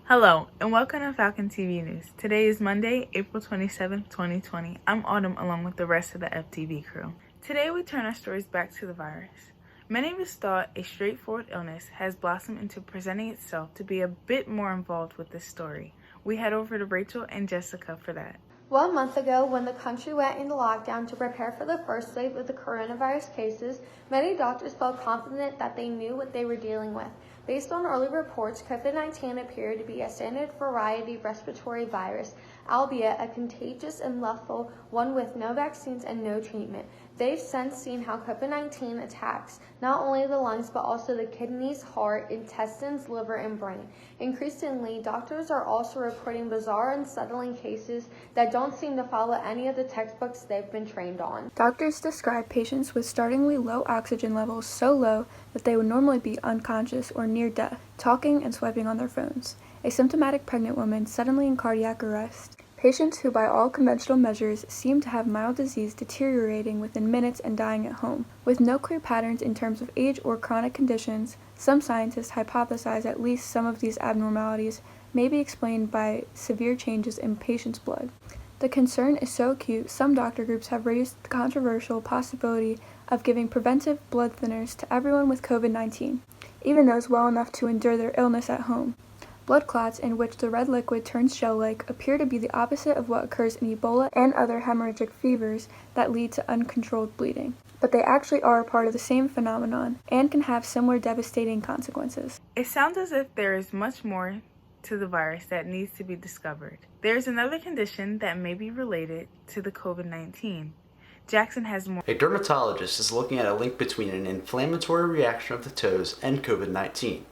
Hello, and welcome to Falcon TV News. Today is Monday, April 27th, 2020. I'm Autumn along with the rest of the FTV crew. Today we turn our stories back to the virus. Many of us thought a straightforward illness has blossomed into presenting itself to be a bit more involved with this story. We head over to Rachel and Jessica for that. 1 month ago, when the country went into lockdown to prepare for the first wave of the coronavirus cases, many doctors felt confident that they knew what they were dealing with. Based on early reports, COVID-19 appeared to be a standard variety respiratory virus, albeit a contagious and lethal one with no vaccines and no treatment. They've since seen how COVID-19 attacks not only the lungs but also the kidneys, heart, intestines, liver, and brain. Increasingly, doctors are also reporting bizarre, unsettling cases that don't seem to follow any of the textbooks they've been trained on. Doctors describe patients with startlingly low oxygen levels so low that they would normally be unconscious or near death, talking and swiping on their phones. A symptomatic pregnant woman suddenly in cardiac arrest. Patients who by all conventional measures seem to have mild disease deteriorating within minutes and dying at home. With no clear patterns in terms of age or chronic conditions, some scientists hypothesize at least some of these abnormalities may be explained by severe changes in patients' blood. The concern is so acute, some doctor groups have raised the controversial possibility of giving preventive blood thinners to everyone with COVID-19, even those well enough to endure their illness at home. Blood clots, in which the red liquid turns gel-like, appear to be the opposite of what occurs in Ebola and other hemorrhagic fevers that lead to uncontrolled bleeding. But they actually are a part of the same phenomenon and can have similar devastating consequences. It sounds as if there is much more to the virus that needs to be discovered. There is another condition that may be related to the COVID-19. Jackson has more. A dermatologist is looking at a link between an inflammatory reaction of the toes and COVID-19.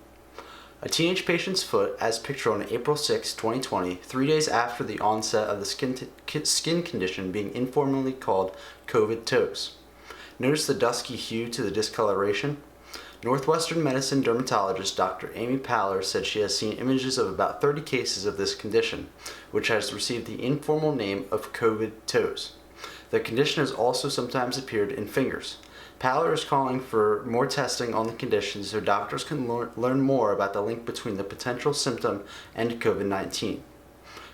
A teenage patient's foot, as pictured on April 6, 2020, 3 days after the onset of the skin condition being informally called COVID toes. Notice the dusky hue to the discoloration? Northwestern medicine dermatologist Dr. Amy Paller said she has seen images of about 30 cases of this condition, which has received the informal name of COVID toes. The condition has also sometimes appeared in fingers. Paller is calling for more testing on the condition so doctors can learn more about the link between the potential symptom and COVID-19.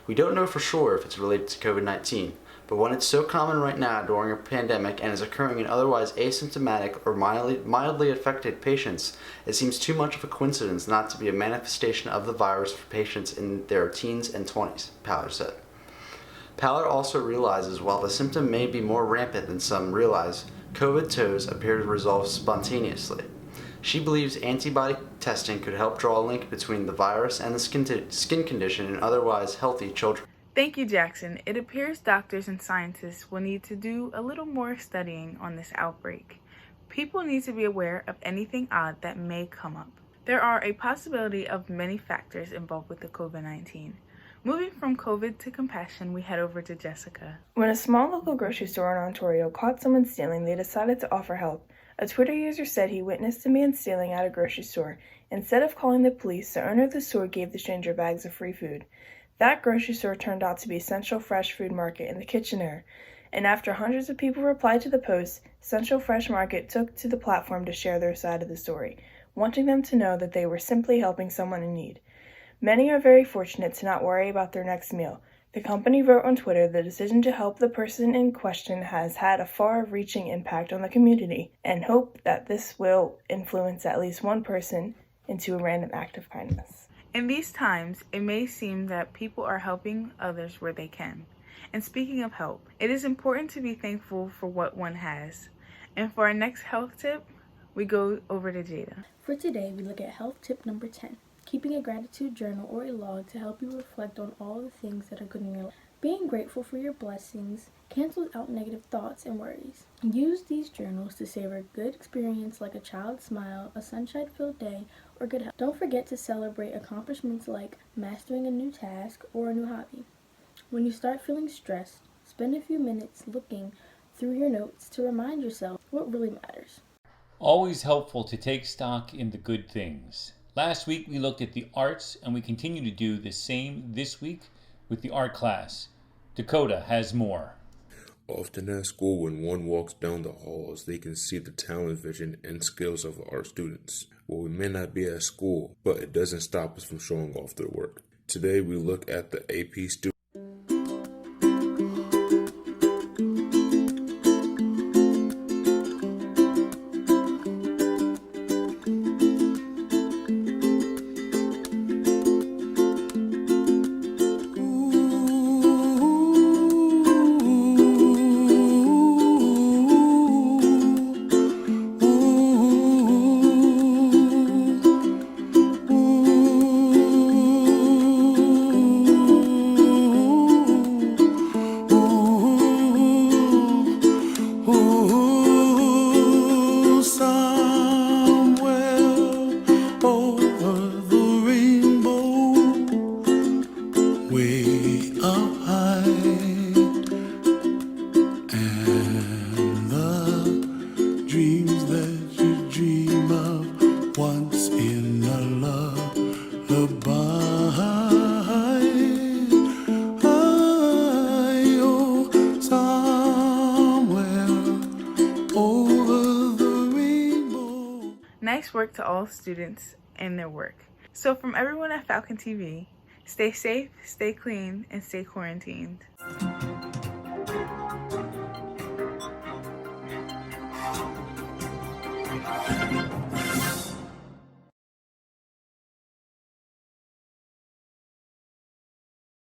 We don't know for sure if it's related to COVID-19, but when it's so common right now during a pandemic and is occurring in otherwise asymptomatic or mildly affected patients, it seems too much of a coincidence not to be a manifestation of the virus for patients in their teens and 20s, Paller said. Paller also realizes while the symptom may be more rampant than some realize, COVID toes appear to resolve spontaneously. She believes antibody testing could help draw a link between the virus and the skin condition in otherwise healthy children. Thank you, Jackson. It appears doctors and scientists will need to do a little more studying on this outbreak. People need to be aware of anything odd that may come up. There are a possibility of many factors involved with the COVID-19. Moving from COVID to compassion, we head over to Jessica. When a small local grocery store in Ontario caught someone stealing, they decided to offer help. A Twitter user said he witnessed a man stealing at a grocery store. Instead of calling the police, the owner of the store gave the stranger bags of free food. That grocery store turned out to be Central Fresh Food Market in the Kitchener. And after hundreds of people replied to the post, Central Fresh Market took to the platform to share their side of the story, wanting them to know that they were simply helping someone in need. Many are very fortunate to not worry about their next meal. The company wrote on Twitter the decision to help the person in question has had a far-reaching impact on the community and hope that this will influence at least one person into a random act of kindness. In these times, it may seem that people are helping others where they can. And speaking of help, it is important to be thankful for what one has. And for our next health tip, we go over to Jada. For today, we look at health tip number 10. Keeping a gratitude journal or a log to help you reflect on all the things that are good in your life. Being grateful for your blessings cancels out negative thoughts and worries. Use these journals to savor good experience like a child's smile, a sunshine-filled day, or good health. Don't forget to celebrate accomplishments like mastering a new task or a new hobby. When you start feeling stressed, spend a few minutes looking through your notes to remind yourself what really matters. Always helpful to take stock in the good things. Last week we looked at the arts, and we continue to do the same this week with the art class. Dakota has more. Often at school, when one walks down the halls, they can see the talent, vision, and skills of our students. Well, we may not be at school, but it doesn't stop us from showing off their work. Today we look at the AP student. Nice work to all students and their work. So from everyone at Falcon TV, stay safe, stay clean, and stay quarantined.